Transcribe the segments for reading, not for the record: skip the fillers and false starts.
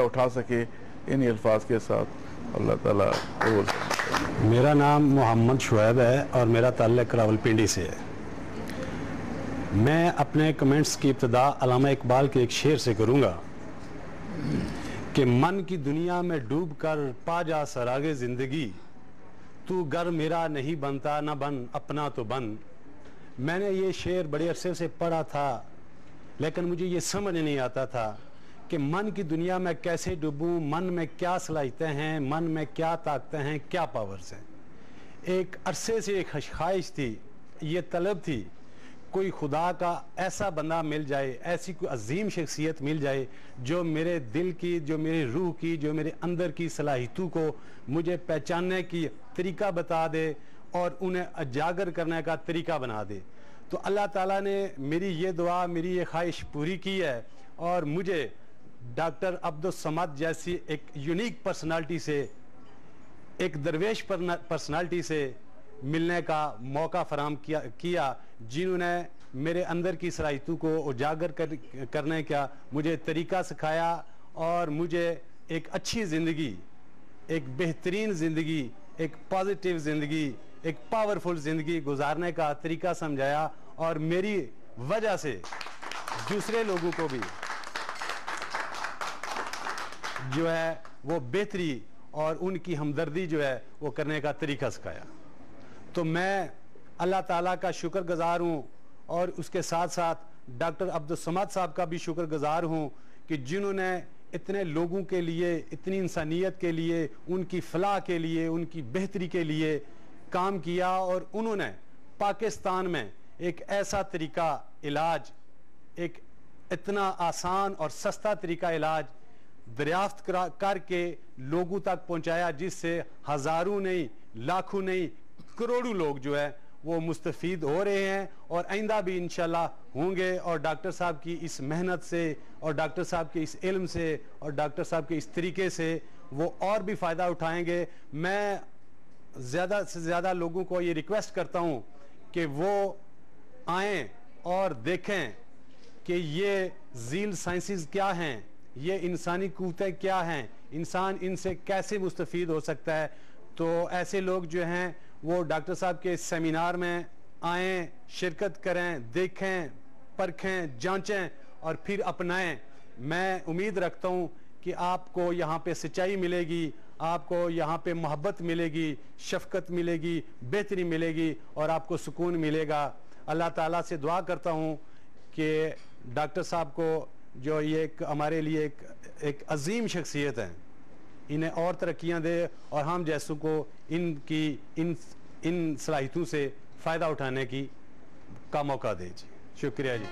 उठा सके, इन्हीं अल्फाज के साथ अल्लाह ताला कबूल करे। मेरा नाम मोहम्मद शुएब है और मेरा ताल्लुक रावलपिंडी से है। मैं अपने कमेंट्स की इब्तिदा अल्लामा इकबाल के एक शेर से करूँगा कि मन की दुनिया में डूब कर पा जा सरागे ज़िंदगी, तू गर मेरा नहीं बनता ना बन अपना तो बन। मैंने ये शेर बड़े अरसे से पढ़ा था, लेकिन मुझे ये समझ नहीं आता था कि मन की दुनिया में कैसे डूबूं, मन में क्या सलाहियतें हैं, मन में क्या ताकतें हैं, क्या पावर्स हैं। एक अरसे से एक ख्वाहिश थी, ये तलब थी, कोई खुदा का ऐसा बंदा मिल जाए, ऐसी कोई अजीम शख्सियत मिल जाए जो मेरे दिल की, जो मेरी रूह की, जो मेरे अंदर की सलाहियतों को मुझे पहचानने की तरीका बता दे और उन्हें उजागर करने का तरीका बना दे। तो अल्लाह ताला ने मेरी ये दुआ, मेरी ये ख्वाहिश पूरी की है और मुझे डॉक्टर अब्दुल समद जैसी एक यूनिक पर्सनालिटी से, एक दरवेश पर्सनालिटी से मिलने का मौका फराहम किया जिन्होंने मेरे अंदर की सलाहियतों को उजागर करने का मुझे तरीका सिखाया और मुझे एक अच्छी ज़िंदगी, एक बेहतरीन ज़िंदगी, एक पॉजिटिव ज़िंदगी, एक पावरफुल ज़िंदगी गुजारने का तरीका समझाया और मेरी वजह से दूसरे लोगों को भी जो है वो बेहतरी और उनकी हमदर्दी जो है वो करने का तरीका सिखाया। तो मैं अल्लाह ताला का शुक्रगुजार हूँ और उसके साथ साथ डॉक्टर अब्दुल समद साहब का भी शुक्रगुजार हूँ कि जिन्होंने इतने लोगों के लिए, इतनी इंसानियत के लिए, उनकी फलाह के लिए, उनकी बेहतरी के लिए काम किया और उन्होंने पाकिस्तान में एक ऐसा तरीका इलाज, एक इतना आसान और सस्ता तरीका इलाज दरियाफ्त करके लोगों तक पहुंचाया जिससे हज़ारों नहीं, लाखों नहीं, करोड़ों लोग जो है वो मुस्तफ़ीद हो रहे हैं और आइंदा भी इंशाल्लाह होंगे। और डॉक्टर साहब की इस मेहनत से और डॉक्टर साहब के इस इल्म से और डॉक्टर साहब के इस तरीके से वो और भी फ़ायदा उठाएंगे। मैं ज़्यादा से ज़्यादा लोगों को ये रिक्वेस्ट करता हूँ कि वो आएँ और देखें कि ये ज़ील साइंसेस क्या हैं, ये इंसानी क़ुव्वतें क्या हैं, इंसान इनसे कैसे मुस्तफ़ीद हो सकता है। तो ऐसे लोग जो हैं वो डॉक्टर साहब के सेमिनार में आएँ, शिरकत करें, देखें, परखें, जांचें और फिर अपनाएं। मैं उम्मीद रखता हूँ कि आपको यहाँ पे सच्चाई मिलेगी, आपको यहाँ पे मोहब्बत मिलेगी, शफ़क़त मिलेगी, बेहतरी मिलेगी और आपको सुकून मिलेगा। अल्लाह ताला से दुआ करता हूँ कि डॉक्टर साहब को जो ये हमारे लिए एक अजीम शख्सियत है, इन्हें और तरक्कियाँ दे और हम जैसों को इन सलाहियतों से फ़ायदा उठाने का मौका दे। जी शुक्रिया जी।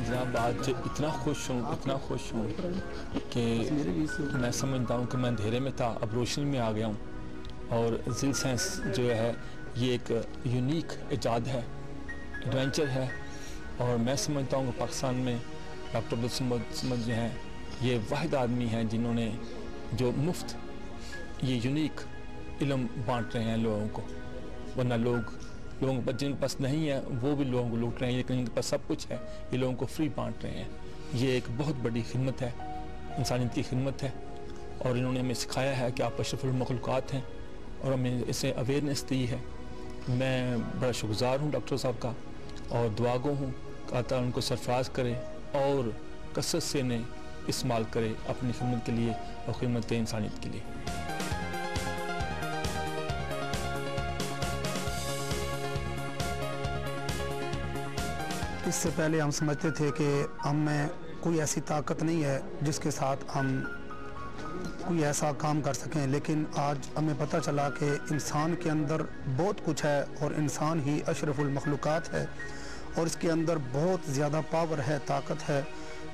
जनाब आज इतना खुश हूँ कि मैं समझता हूँ कि मैं अंधेरे में था, अब रोशनी में आ गया हूँ। और ज़ील साइंस जो है ये एक यूनिक इजाद है, एडवेंचर है। और मैं समझता हूँ कि पाकिस्तान में डॉक्टर अब्दुल समद जो हैं ये वाहिद आदमी हैं जिन्होंने जो मुफ्त ये यूनिक इल्म बांट रहे हैं लोगों को। वरना लोगों के पास जिनके पास नहीं है वो भी लोगों को लूट रहे हैं, लेकिन इनके पास सब कुछ है, ये लोगों को फ्री बांट रहे हैं। ये एक बहुत बड़ी खिदमत है, इंसानियत की खिदमत है। और इन्होंने हमें सिखाया है कि आप अशरफुल मखलूक़ात हैं اور ہمیں اسے اویئرنیس دی ہے. میں بڑا شکرگزار ہوں ڈاکٹر صاحب کا اور دعاگو ہوں کہ اللہ تعالیٰ ان کو سرفراز کرے اور کثرت سے انہیں استعمال کرے اپنی خدمت کے لیے اور خدمت انسانیت کے لیے. اس سے پہلے ہم سمجھتے تھے کہ ہم میں کوئی ایسی طاقت نہیں ہے جس کے ساتھ ہم کوئی ایسا کام کر سکیں، لیکن آج ہمیں پتہ چلا کہ انسان کے اندر بہت کچھ ہے اور انسان ہی اشرف المخلوقات ہے اور اس کے اندر بہت زیادہ پاور ہے، طاقت ہے،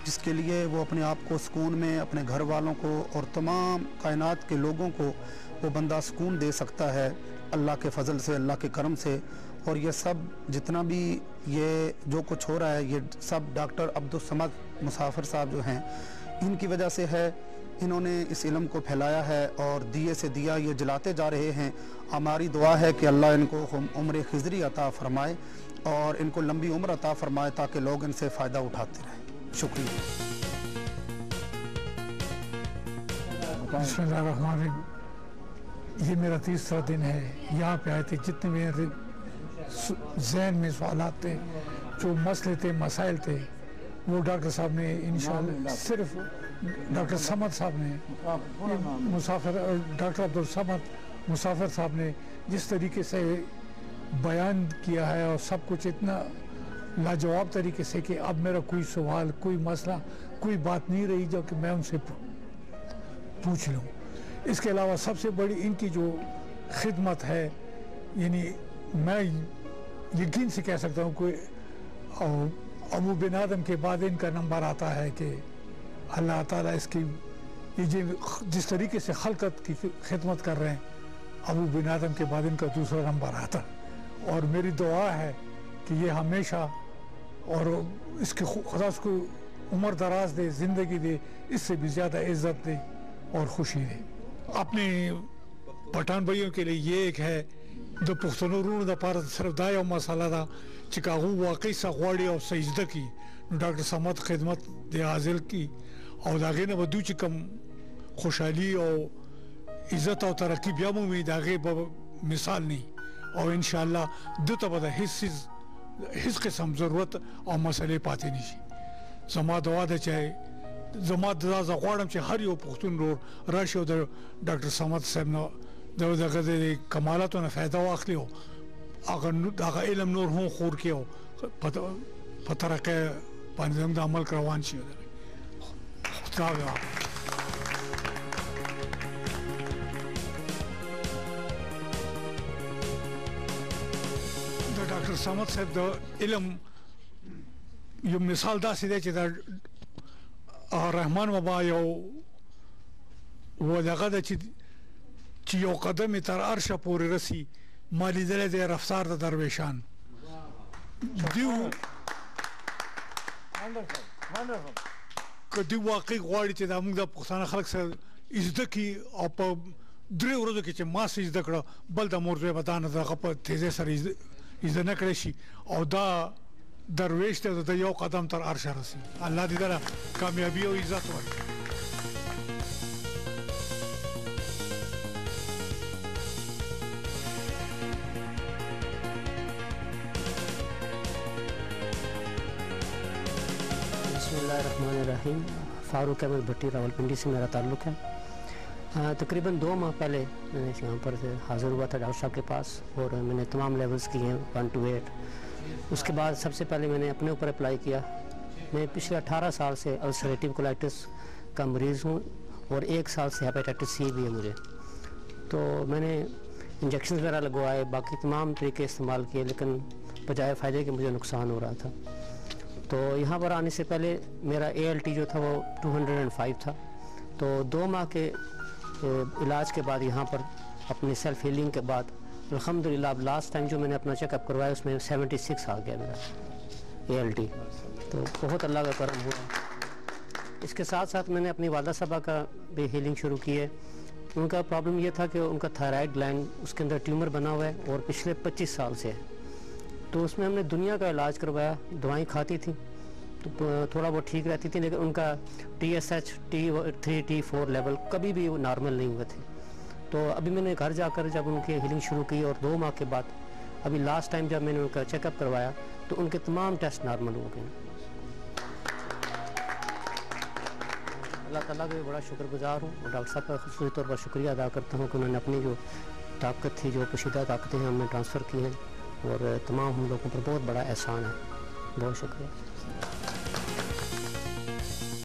جس کے لیے وہ اپنے آپ کو سکون میں اپنے گھر والوں کو اور تمام کائنات کے لوگوں کو وہ بندہ سکون دے سکتا ہے اللہ کے فضل سے، اللہ کے کرم سے. اور یہ سب جتنا بھی یہ جو کچھ ہو رہا ہے یہ سب ڈاکٹر عبدالصمد مسافر صاحب جو ہیں ان کی وجہ سے ہے. انہوں نے اس علم کو پھیلایا ہے اور دیے سے دیا یہ جلاتے جا رہے ہیں. ہماری دعا ہے کہ اللہ ان کو عمر خضری عطا فرمائے اور ان کو لمبی عمر عطا فرمائے تاکہ لوگ ان سے فائدہ اٹھاتے رہیں. شکریہ. بسم اللہ الرحمن الرحیم. یہ میرا تیسرا دن ہے یہاں پہ آئے تھے. جتنے میرے ذہن میں سوالات تھے، جو مسئلے تھے، مسائل تھے، وہ ڈاکٹر صاحب نے انشاءاللہ صرف ڈاکٹر صمد صاحب نے ڈاکٹر عبدالصمد مسافر صاحب نے جس طریقے سے بیان کیا ہے اور سب کچھ اتنا لاجواب طریقے سے کہ اب میرا کوئی سوال، کوئی مسئلہ، کوئی بات نہیں رہی جو کہ میں ان سے پوچھ لوں. اس کے علاوہ سب سے بڑی ان کی جو خدمت ہے، یعنی میں یقین سے کہہ سکتا ہوں کوئی ابو بن آدم کے بعد ان کا نمبر آتا ہے کہ اللہ تعالیٰ اس کی یہ جس طریقے سے خلقت کی خدمت کر رہے ہیں، ابو بن آدم کے بعد ان کا دوسرا نمبر آتا. اور میری دعا ہے کہ یہ ہمیشہ اور اس کے خدا اس کو عمر دراز دے، زندگی دے، اس سے بھی زیادہ عزت دے اور خوشی دے. اپنے پٹھان بھائیوں کے لیے یہ ایک ہے د پښتنو ورونو دپاره صرف دا یو مسله ده چې که هغوی واقعي څه غواړي او سجده کړي نو ډاکټر صمد خدمت د حاصل کړي او د هغې نه به دوی چې کوم خوشحالي او عزت او ترقي بیا مومي د هغې به مثال نه او انشاءالله ده ته به د هیڅ قسم ضرورت او مسلې پاتې نه شي. زما دعا ده چې زما دا زه غواړم چې هر یو پښتون ورور راشي او د ډاکټر صمد صاحب نه دغه د کمالاتو نه فایده واخلي او هغه علم نور هم خور کړي او په ترقۍ باندې زموږ د عمل روان شي. د ډاکټر صمد صاحب د علم یو مثال داسې دی چې د رحمان بابا یو دغه ده چې یو قدم تر عرشه پورې رسی ما لیدلی دی رفتار د درویشان. دیو که دوی واقعي غواړي چې دا موږ د پښتانه خلک سره زده کړي او په 3 ورځو کې چې ما څه زده کړه بل د مور زوی به دا نه دغه په تیزۍ سره زده نه کړی شي او دا درویش دی د یو قدم تر عرشه رسی. الله دې دله کامیابي او عزت ورکړي. الرحمن الرحیم. فاروق احمد بھٹی راولپنڈی سے میرا تعلق ہے. تقریباً 2 ماہ پہلے میں یہاں پر حاضر ہوا تھا ڈاکٹر صاحب کے پاس اور میں نے تمام لیولز کیے ہیں 1 to 8. اس کے بعد سب سے پہلے میں نے اپنے اوپر اپلائی کیا. میں پچھلے 18 سال سے السریٹیو کولائٹس کا مریض ہوں اور 1 سال سے ہیپیٹائٹس سی بھی ہے مجھے. تو میں نے انجیکشنز وغیرہ لگوائے، باقی تمام طریقے استعمال کیے، لیکن بجائے فائدے کے مجھے نقصان ہو رہا تھا. تو یہاں پر آنے سے پہلے میرا ALT جو تھا وہ 205 تھا. تو 2 ماہ کے علاج کے بعد یہاں پر اپنی سیلف ہیلنگ کے بعد الحمدللہ اب لاسٹ ٹائم جو میں نے اپنا چیک اپ کروایا اس میں 76 آ گیا میرا ALT. تو بہت اللہ کا کرم ہوا. اس کے ساتھ ساتھ میں نے اپنی والدہ صاحبہ کا بھی ہیلنگ شروع کی ہے. ان کا پرابلم یہ تھا کہ ان کا تھائرائڈ گلینڈ اس کے اندر ٹیومر بنا ہوا ہے اور پچھلے 25 سال سے ہے. تو اس میں ہم نے دنیا کا علاج کروایا، دوائیں کھاتی تھیں تو تھوڑا بہت ٹھیک رہتی تھی، لیکن ان کا TSH T3 T4 لیول کبھی بھی وہ نارمل نہیں ہوئے تھے. तो अभी मैंने घर जाकर जब उनकी हीलिंग शुरू की और 2 माह के बाद अभी लास्ट टाइम जब मैंने उनका चेकअप करवाया तो उनके तमाम टेस्ट नॉर्मल हो गए। अल्लाह ताला का बड़ा शुक्रगुजार हूँ और डॉक्टर साहब का ख़ुसूसी तौर पर शुक्रिया अदा करता हूँ कि उन्होंने अपनी जो ताकत थी, जो पोशीदा ताकतें हैं, हमें ट्रांसफ़र की हैं और तमाम हम लोगों पर बहुत बड़ा एहसान है। बहुत शुक्रिया।